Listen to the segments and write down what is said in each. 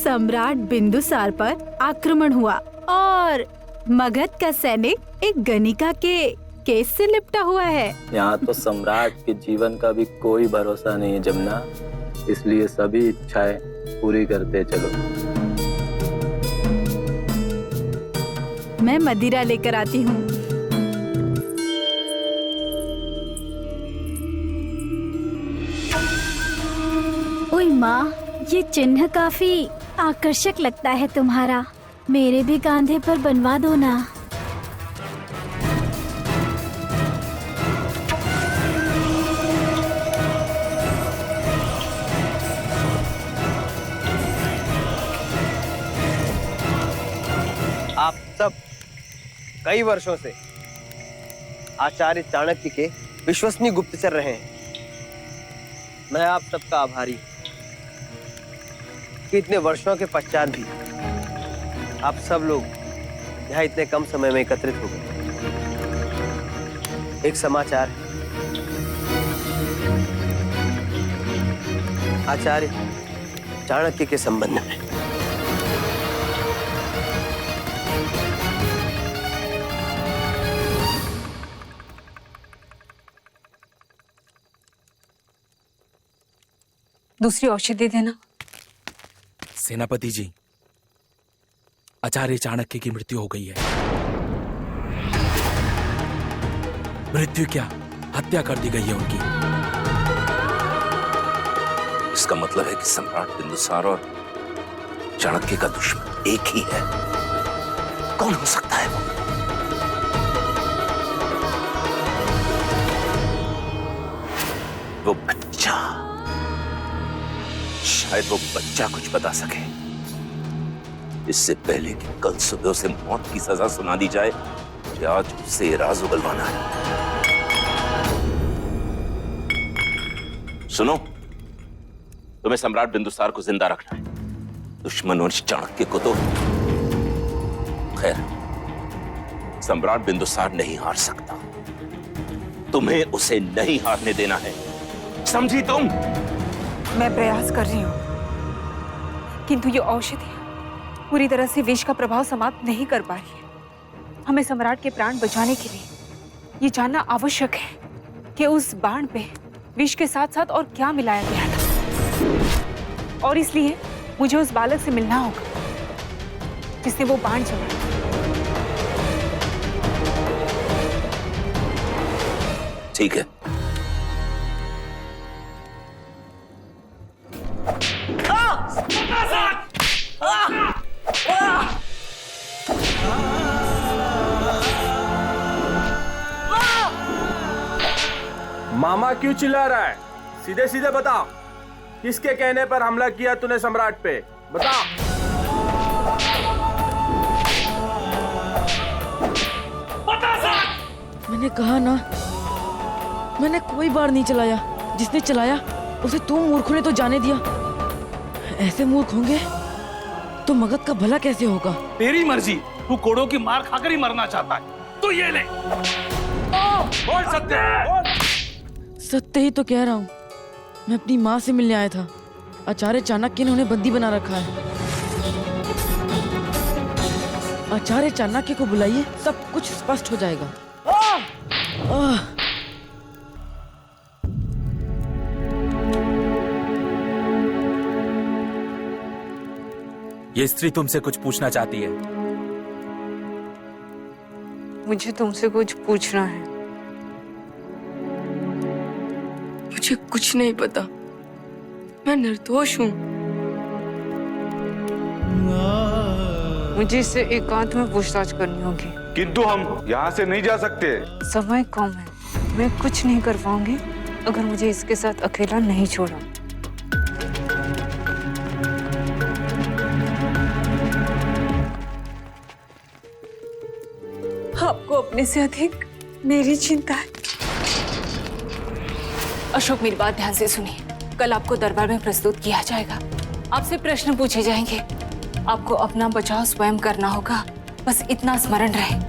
सम्राट बिंदुसार पर आक्रमण हुआ और मगध का सैनिक एक गणिका के केस से लिपटा हुआ है। यहाँ तो सम्राट के जीवन का भी कोई भरोसा नहीं है जमुना, इसलिए सभी इच्छाएं पूरी करते चलो। मैं मदिरा लेकर आती हूँ। ओए माँ, ये चिन्ह काफी आकर्षक लगता है तुम्हारा। मेरे भी कांधे पर बनवा दो ना। आप सब कई वर्षों से आचार्य चाणक्य के विश्वसनीय गुप्तचर रहे हैं। मैं आप सबका आभारी कि इतने वर्षों के पश्चात भी आप सब लोग यहाँ इतने कम समय में एकत्रित हो गए। एक समाचार है, आचार्य चाणक्य के संबंध में। दूसरी औषधि देना। सेनापति जी, आचार्य चाणक्य की मृत्यु हो गई है। मृत्यु क्या, हत्या कर दी गई है उनकी। इसका मतलब है कि सम्राट बिंदुसार और चाणक्य का दुश्मन एक ही है। कौन हो सकता है वो बच्चा? शायद वो बच्चा कुछ बता सके। इससे पहले कि कल सुबह उसे मौत की सजा सुना दी जाए, मुझे आज उससे ये राज उगलवाना है। सुनो, तुम्हें सम्राट बिंदुसार को जिंदा रखना है। दुश्मन वंश चाणक्य को तो खैर, सम्राट बिंदुसार नहीं हार सकता। तुम्हें उसे नहीं हारने देना है, समझी तुम? मैं प्रयास कर रही हूँ, किंतु ये औषधि पूरी तरह से विष का प्रभाव समाप्त नहीं कर पा रही है। हमें सम्राट के प्राण बचाने के लिए ये जानना आवश्यक है कि उस बाण पे विष के साथ साथ और क्या मिलाया गया था, और इसलिए मुझे उस बालक से मिलना होगा जिसने वो बाण चलाया। ठीक है। मामा क्यों चिल्ला रहा है? सीधे सीधे बता, किसके कहने पर हमला किया तूने सम्राट पे? बता। मैंने कहा ना, मैंने कोई बार नहीं चलाया। जिसने चलाया उसे तुम मूर्खों ने तो जाने दिया। ऐसे मूर्ख होंगे तो मगध का भला कैसे होगा? तेरी मर्जी, तू कोड़ों की मार खाकर ही मरना चाहता है तो ये ले। बोल सत्य। सत्य ही तो कह रहा हूँ। मैं अपनी माँ से मिलने आया था। आचार्य चाणक्य ने उन्हें बंदी बना रखा है। आचार्य चाणक्य को बुलाइए, सब कुछ स्पष्ट हो जाएगा। ये स्त्री तुमसे कुछ पूछना चाहती है। मुझे तुमसे कुछ पूछना है। मुझे कुछ नहीं पता, मैं निर्दोष हूँ। मुझे इससे एकांत में पूछताछ करनी होगी। किंतु हम यहाँ से नहीं जा सकते। समय कम है, मैं कुछ नहीं कर पाऊंगी अगर मुझे इसके साथ अकेला नहीं छोड़ा। आपको अपने से अधिक मेरी चिंता है। अशोक, मेरी बात ध्यान से सुनिए। कल आपको दरबार में प्रस्तुत किया जाएगा। आपसे प्रश्न पूछे जाएंगे। आपको अपना बचाव स्वयं करना होगा। बस इतना स्मरण रहे,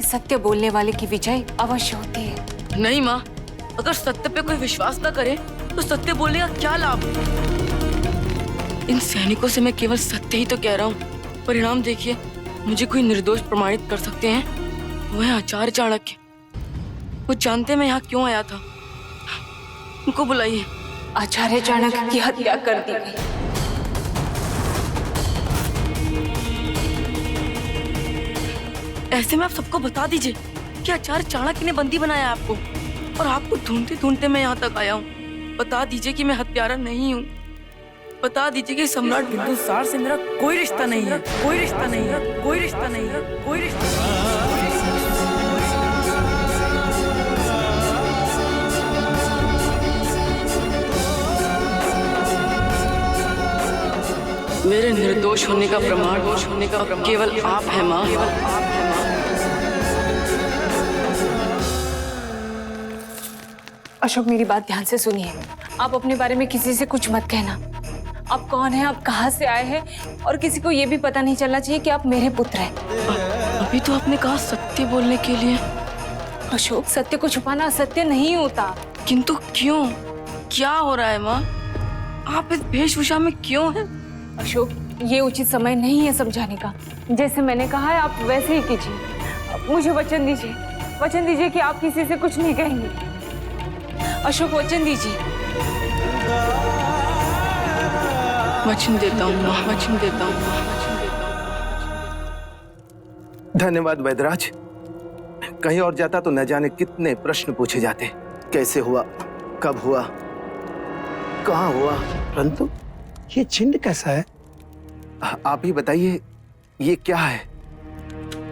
सत्य बोलने वाले की विजय अवश्य होती है। नहीं माँ, अगर सत्य पे कोई विश्वास न करे तो सत्य बोलने का क्या लाभ? इन सैनिकों से मैं केवल सत्य ही तो कह रहा हूँ। परिणाम देखिए, मुझे कोई निर्दोष प्रमाणित कर सकते हैं? वो है आचार्य चाणक्य। वो जानते हैं मैं यहाँ क्यों आया था। उनको बुलाइए। आचार्य चाणक्य की हत्या कर दी गई। ऐसे में आप सबको बता दीजिए कि आचार्य चाणक्य ने बंदी बनाया आपको, और आपको ढूंढते ढूंढते मैं यहाँ तक आया हूँ। बता दीजिए कि मैं हत्यारा नहीं हूँ। बता दीजिए कि सम्राट बिंदुसार से मेरा कोई रिश्ता नहीं है, कोई रिश्ता नहीं है, कोई रिश्ता नहीं है, कोई रिश्ता नहीं है। मेरे निर्दोष होने का प्रमाण केवल आप हैं माँ। अशोक, मेरी बात ध्यान से सुनिए। आप अपने बारे में किसी से कुछ मत कहना। आप कौन हैं, आप कहाँ से आए हैं, और किसी को ये भी पता नहीं चलना चाहिए कि आप मेरे पुत्र हैं। अभी तो आपने कहा सत्य बोलने के लिए। अशोक, सत्य को छुपाना असत्य नहीं होता। किंतु क्यों? क्या हो रहा है माँ? आप इस वेशभूषा में क्यों हैं? अशोक, ये उचित समय नहीं है समझाने का। जैसे मैंने कहा है, आप वैसे ही कीजिए। मुझे वचन दीजिए, वचन दीजिए कि आप किसी से कुछ नहीं कहेंगे। अशोक, वचन दीजिए। वचन देता हूँ माँ, वचन देता हूँ। धन्यवाद वैद्यराज। कहीं और जाता तो न जाने कितने प्रश्न पूछे जाते। कैसे हुआ, कब हुआ, कहाँ हुआ। परंतु ये चिन्ह कैसा है? आप ही बताइए, ये क्या है?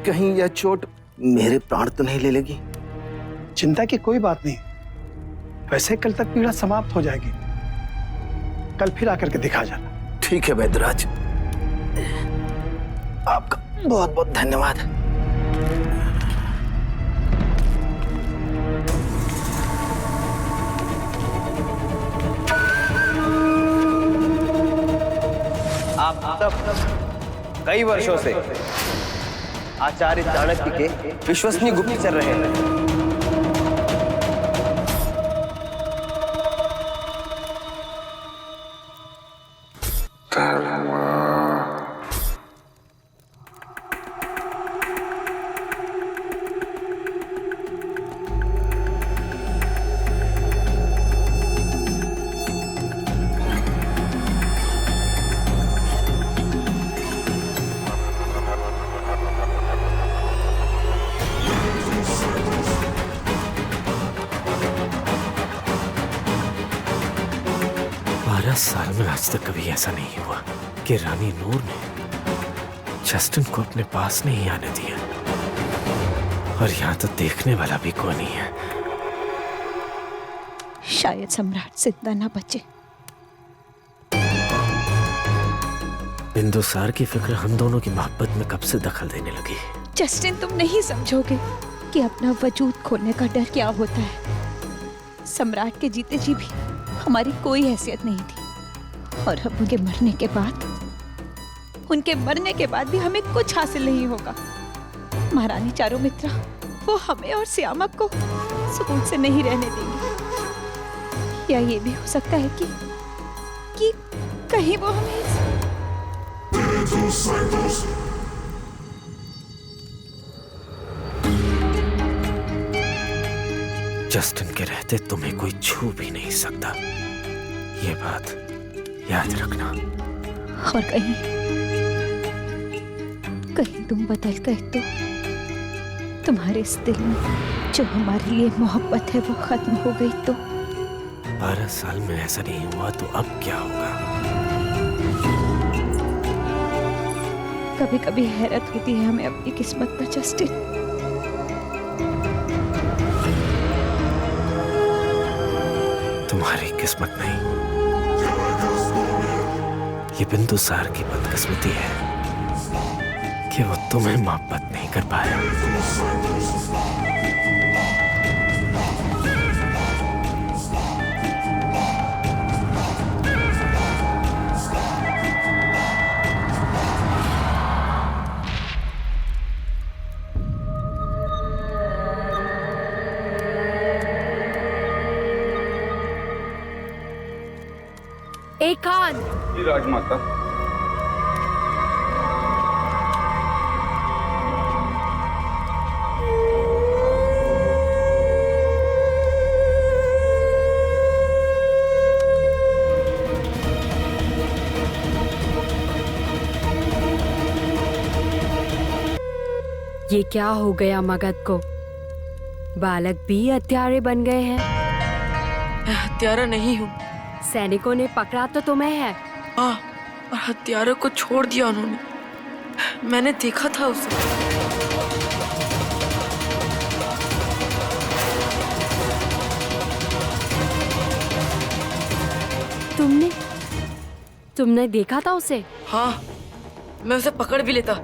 कहीं यह चोट मेरे प्राण तो नहीं ले लेगी? चिंता की कोई बात नहीं। वैसे कल तक पीड़ा समाप्त हो जाएगी। कल फिर आकर के दिखा जाना। ठीक है वैद्यराज, आपका बहुत बहुत धन्यवाद। आप सब कई वर्षों से आचार्य चाणक्य के विश्वसनीय गुप्तचर रहे हैं। साल में आज तक कभी ऐसा नहीं हुआ कि रानी नूर ने जस्टिन को अपने पास नहीं आने दिया, और यहाँ तो देखने वाला भी कोई नहीं है। शायद सम्राट जिंदा ना बचे। बिंदुसार की फिक्र हम दोनों की मोहब्बत में कब से दखल देने लगी। जस्टिन, तुम नहीं समझोगे कि अपना वजूद खोने का डर क्या होता है। सम्राट के जीते जी भी हमारी कोई हैसियत नहीं थी, और अब उनके मरने के बाद भी हमें कुछ हासिल नहीं होगा। महारानी चारुमित्रा, वो हमें और श्यामक को सुकून से नहीं रहने देंगी। या ये भी हो सकता है कि कहीं वो हमें जस्टिन के रहते तुम्हें कोई छू भी नहीं सकता, ये बात याद रखना। और कहीं तुम बदल गए तो तुम्हारे इस दिल में जो हमारे लिए मोहब्बत है वो खत्म हो गई तो? 12 साल में ऐसा नहीं हुआ तो अब क्या होगा? कभी कभी हैरत होती है हमें अपनी किस्मत पर जस्टिन। तुम्हारी किस्मत नहीं, ये बिंदुसार की बदकिस्मती है कि वो तुम्हें मोहब्बत नहीं कर पाया। एक खान। जी राजमाता। ये क्या हो गया मगध को? बालक भी हत्यारे बन गए हैं। मैं हत्यारा नहीं हूँ। सैनिकों ने पकड़ा तो तुम्हें है। हाँ, और हत्यारों को छोड़ दिया उन्होंने। मैंने देखा था उसे। तुमने देखा था उसे? हाँ, मैं उसे पकड़ भी लेता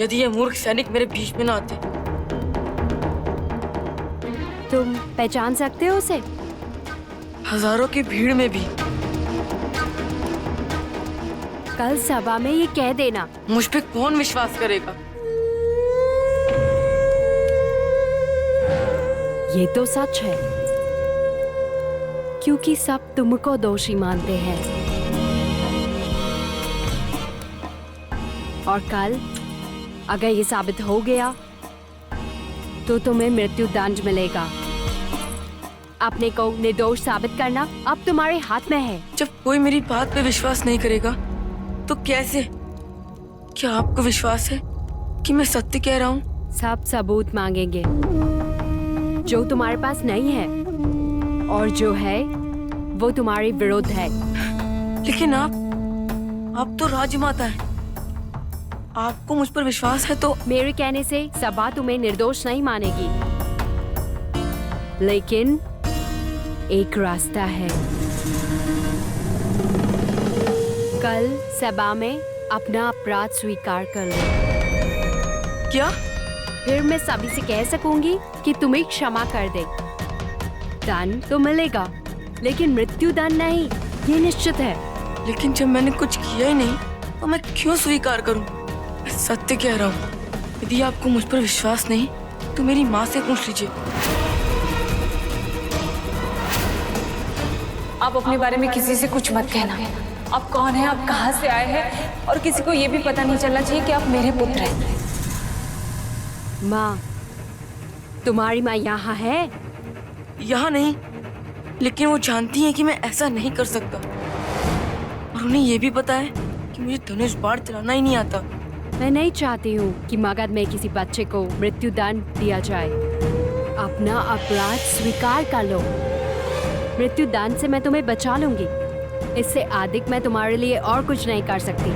यदि ये मूर्ख सैनिक मेरे बीच में ना आते। तुम पहचान सकते हो उसे? हजारों की भीड़ में भी। कल सभा में ये कह देना। मुझ पे कौन विश्वास करेगा? ये तो सच है, क्योंकि सब तुमको दोषी मानते हैं। और कल अगर ये साबित हो गया तो तुम्हें मृत्युदंड मिलेगा। अपने को निर्दोष साबित करना अब तुम्हारे हाथ में है। जब कोई मेरी बात पे विश्वास नहीं करेगा तो कैसे? क्या आपको विश्वास है कि मैं सत्य कह रहा हूँ? सब सबूत मांगेंगे जो तुम्हारे पास नहीं है, और जो है वो तुम्हारे विरुद्ध है। लेकिन आप तो राजमाता हैं। आपको मुझ पर विश्वास है तो मेरे कहने से सभा तुम्हें निर्दोष नहीं मानेगी, लेकिन एक रास्ता है। कल सभा में अपना अपराध स्वीकार कर लो। क्या? फिर मैं सभी से कह सकूंगी कि तुम्हें क्षमा कर दे। दंड तो मिलेगा, लेकिन मृत्यु दंड नहीं, ये निश्चित है। लेकिन जब मैंने कुछ किया ही नहीं तो मैं क्यों स्वीकार करूं? मैं सत्य कह रहा हूँ। यदि आपको मुझ पर विश्वास नहीं तो मेरी माँ से पूछ लीजिए। आप अपने बारे में किसी से कुछ मत कहना। आप कौन हैं, आप कहाँ से आए हैं, और किसी को ये भी पता नहीं चलना चाहिए कि आप मेरे पुत्र हैं। माँ, तुम्हारी माँ यहाँ है? यहाँ नहीं, लेकिन वो जानती हैं कि मैं ऐसा नहीं कर सकता, और उन्हें ये भी पता है कि मुझे धनुष बाण चलाना ही नहीं आता। मैं नहीं चाहती हूँ कि मगध में किसी बच्चे को मृत्युदंड दिया जाए। अपना अपराध स्वीकार कर लो। मृत्युदंड से मैं तुम्हें बचा लूंगी। इससे अधिक मैं तुम्हारे लिए और कुछ नहीं कर सकती,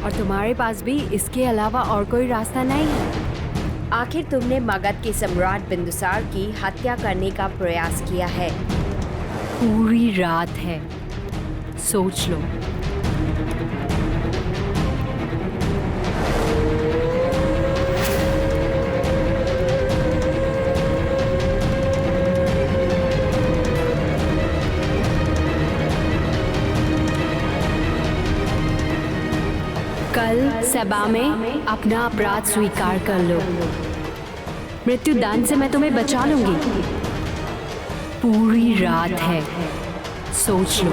और तुम्हारे पास भी इसके अलावा और कोई रास्ता नहीं है। आखिर तुमने मगध के सम्राट बिंदुसार की हत्या करने का प्रयास किया है। पूरी रात है, सोच लो। कल सभा में अपना अपराध स्वीकार कर लो। मृत्युदंड से मैं तुम्हें बचा लूंगी। पूरी रात है, सोच लो।